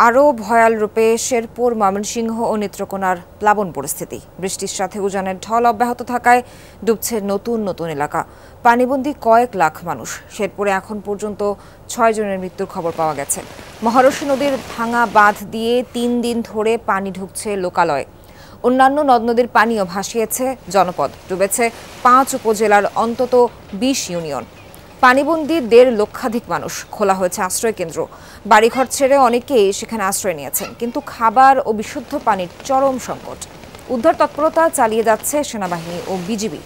আরও ভয়াল রূপে শেরপুর, ময়মনসিংহ ও নেত্রকোনার প্লাবন পরিস্থিতি। বৃষ্টির সাথে উজানের ঢল অব্যাহত থাকায় ডুবছে নতুন নতুন এলাকা। পানিবন্দী কয়েক লাখ মানুষ। শেরপুরে এখন পর্যন্ত 6 জনের মৃত্যুর খবর পাওয়া গেছে। মহারশী নদীর ভাঙা বাঁধ দিয়ে 3 দিন ধরে পানি ঢুকছে লোকালয়ে। অন্যান্য নদ নদীর পানিও ভাসিয়েছে জনপদ। ডুবেছে 5 উপজেলার অন্তত 20 ইউনিয়ন। পানিবন্দী 1.5 লক্ষাধিক মানুষ। খোলা হয়েছে আশ্রয় কেন্দ্র। বাড়িঘর ছেড়ে অনেকেই সেখানে আশ্রয় নিয়েছেন, কিন্তু খাবার ও বিশুদ্ধ পানির চরম সংকট। উদ্ধার তৎপরতা চালিয়ে যাচ্ছে সেনাবাহিনী ও বিজিবি।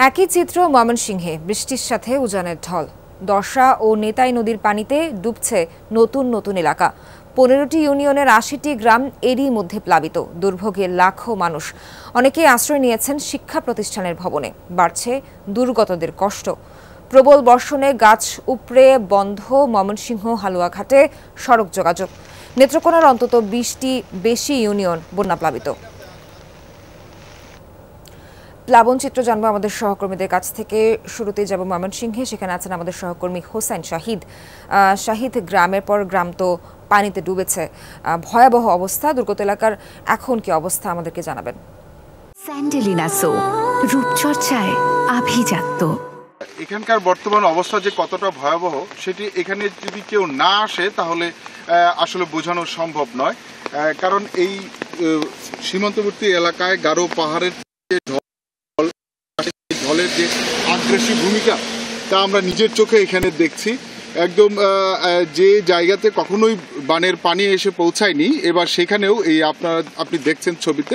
একই চিত্র ময়মনসিংহে। বৃষ্টির সাথে উজানের ঢল। দর্শা ও নেতাই নদীর পানিতে ডুবছে নতুন নতুন এলাকা। 15টি ইউনিয়নের 80টি গ্রাম এরই মধ্যে প্লাবিত। দুর্ভোগে লাখো মানুষ। অনেকেই আশ্রয় নিয়েছেন শিক্ষা প্রতিষ্ঠানের ভবনে। বাড়ছে দুর্গতদের কষ্ট। প্রবল বর্ষণে গাছ উপড়ে বন্ধ ময়মনসিংহ হালুয়াঘাটে সড়ক যোগাযোগ। নেত্রকোনার অন্তত 20টি বেশি ইউনিয়ন বন্যাপ্লাবিত। প্লাবন চিত্র জানবো আমাদের সহকর্মীদের কাছ থেকে। শুরুতেই যাব ময়মনসিংহে। সেখানে আছেন আমাদের সহকর্মী হোসেন শাহিদ। শাহিদ, গ্রামের পর গ্রাম তো পানিতে ডুবেছে, ভয়াবহ অবস্থা। দুর্গত এলাকার এখন কি অবস্থা আমাদেরকে জানাবেন। স্যান্ডেলিনা সো, রূপচর্চায় আভিজাত্য। এখানকার বর্তমান অবস্থা যে কতটা ভয়াবহ সেটি এখানে যদি কেউ না আসে তাহলে আসলে বোঝানো সম্ভব নয়। কারণ এই সীমান্তবর্তী এলাকায় গারো পাহাড়ের ঢলের যে আগ্রাসী ভূমিকা তা আমরা নিজের চোখে এখানে দেখছি। একদম যে জায়গাতে কখনোই বানের পানি এসে পৌঁছায়নি, এবার সেখানেও এই আপনি দেখছেন ছবিতে,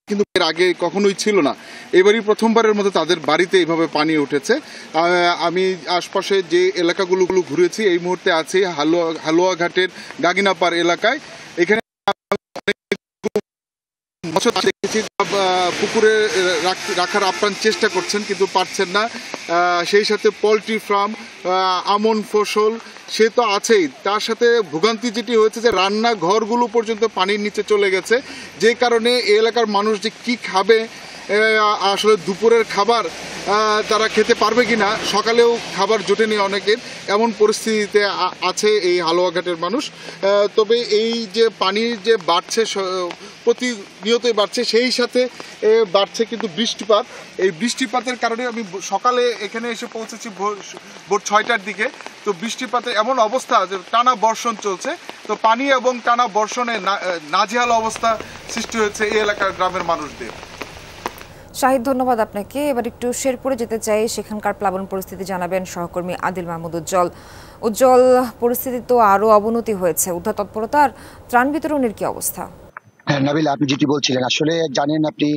কিন্তু এর আগে কখনোই ছিল না। এবারই প্রথমবারের মতো তাদের বাড়িতে এইভাবে পানি উঠেছে। আমি আশপাশে যে এলাকাগুলো ঘুরেছি, এই মুহূর্তে আছি হালুয়াঘাটের গাগিনাপাড় এলাকায়। এখানে দেখেছি পুকুরে রাখার আপ্রাণ চেষ্টা করছেন, কিন্তু পারছেন না। সেই সাথে পোলট্রি ফার্ম, আমন ফসল সে তো আছেই, তার সাথে ভোগান্তি যেটি হয়েছে যে রান্নাঘরগুলো পর্যন্ত পানির নিচে চলে গেছে, যে কারণে এই এলাকার মানুষ যে কি খাবে, আসলে দুপুরের খাবার তারা খেতে পারবে কিনা, সকালেও খাবার জোটেনি অনেকের, এমন পরিস্থিতিতে আছে এই হালুয়াঘাটের মানুষ। তবে এই যে পানির যে বাড়ছে, প্রতিনিয়তই বাড়ছে, সেই সাথে বাড়ছে কিন্তু বৃষ্টিপাত। এই বৃষ্টিপাতের কারণে আমি সকালে এখানে এসে পৌঁছেছি ভোর 6টার দিকে। তো বৃষ্টিপাতে এমন অবস্থা যে টানা বর্ষণ চলছে। তো পানি এবং টানা বর্ষণে নাজেহাল অবস্থা সৃষ্টি হয়েছে এই এলাকার গ্রামের মানুষদের। শাহিদ, ধন্যবাদ আপনাকে। এবার একটু শেরপুরে যেতে চাই। সেখানকার প্লাবন পরিস্থিতি জানাবেন সহকর্মী আদিল মাহমুদ উজ্জ্বল। উজ্জ্বল, পরিস্থিতি তো আরো অবনতি হয়েছে। উদ্ধার তৎপরতার ত্রাণ বিতরণের কি অবস্থা? নাবিল, আপনি যেটি বলছিলেন, আসলে জানেন আপনি,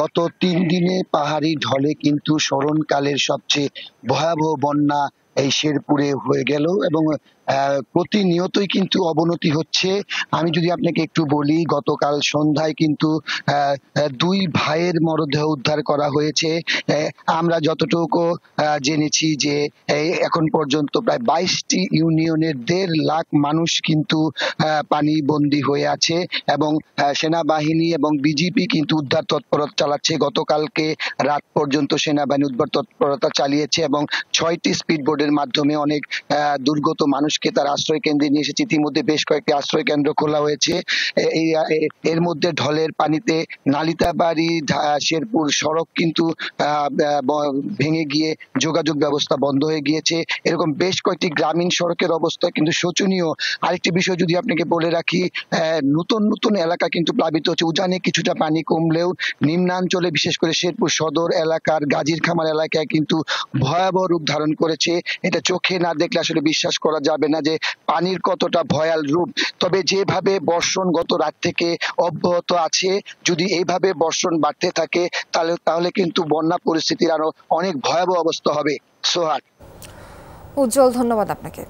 গত 3 দিনে পাহাড়ি ঢলে কিন্তু স্মরণকালের সবচেয়ে ভয়াবহ বন্যা এই শেরপুরে হয়ে গেল এবং প্রতিনিয়তই কিন্তু অবনতি হচ্ছে। আমি যদি আপনাকে একটু বলি, গতকাল সন্ধ্যায় কিন্তু 2 ভাইয়ের মরদেহ উদ্ধার করা হয়েছে। আমরা যতটুকু জেনেছি যে এখন পর্যন্ত প্রায় 22টি ইউনিয়নের 1.5 লাখ মানুষ কিন্তু পানি বন্দী হয়ে আছে এবং সেনাবাহিনী এবং বিজিবি কিন্তু উদ্ধার তৎপরতা চালাচ্ছে। গতকালকে রাত পর্যন্ত সেনাবাহিনী উদ্ধার তৎপরতা চালিয়েছে এবং 6টি স্পিডবোটের মাধ্যমে অনেক দুর্গত মানুষকে তার আশ্রয় কেন্দ্রে নিয়ে এসেছে। ইতিমধ্যে বেশ কয়েকটি আশ্রয় কেন্দ্র খোলা হয়েছে। এর মধ্যে ঢলের পানিতে নালিতাবাড়ি শেরপুর সড়ক কিন্তু ভেঙে গিয়ে যোগাযোগ ব্যবস্থা বন্ধ হয়ে গিয়েছে। এরকম বেশ কয়েকটি গ্রামীণ সড়কের অবস্থা কিন্তু শোচনীয়। আরেকটি বিষয় যদি আপনাকে বলে রাখি, নতুন নতুন এলাকা কিন্তু প্লাবিত হচ্ছে। উজানে কিছুটা পানি কমলেও নিম্নাঞ্চলে, বিশেষ করে শেরপুর সদর এলাকার গাজীর খামার এলাকায় কিন্তু ভয়াবহ রূপ ধারণ করেছে। এটা চোখে না দেখলে আসলে বিশ্বাস করা যাবে না যে পানির কতটা ভয়াল রূপ। তবে যেভাবে বর্ষণ গত রাত থেকে অব্যাহত আছে, যদি এইভাবে বর্ষণ বাড়তে থাকে তাহলে কিন্তু বন্যা পরিস্থিতির আরো অনেক ভয়াবহ অবস্থা হবে। সোহাগ। উজ্জ্বল, ধন্যবাদ আপনাকে।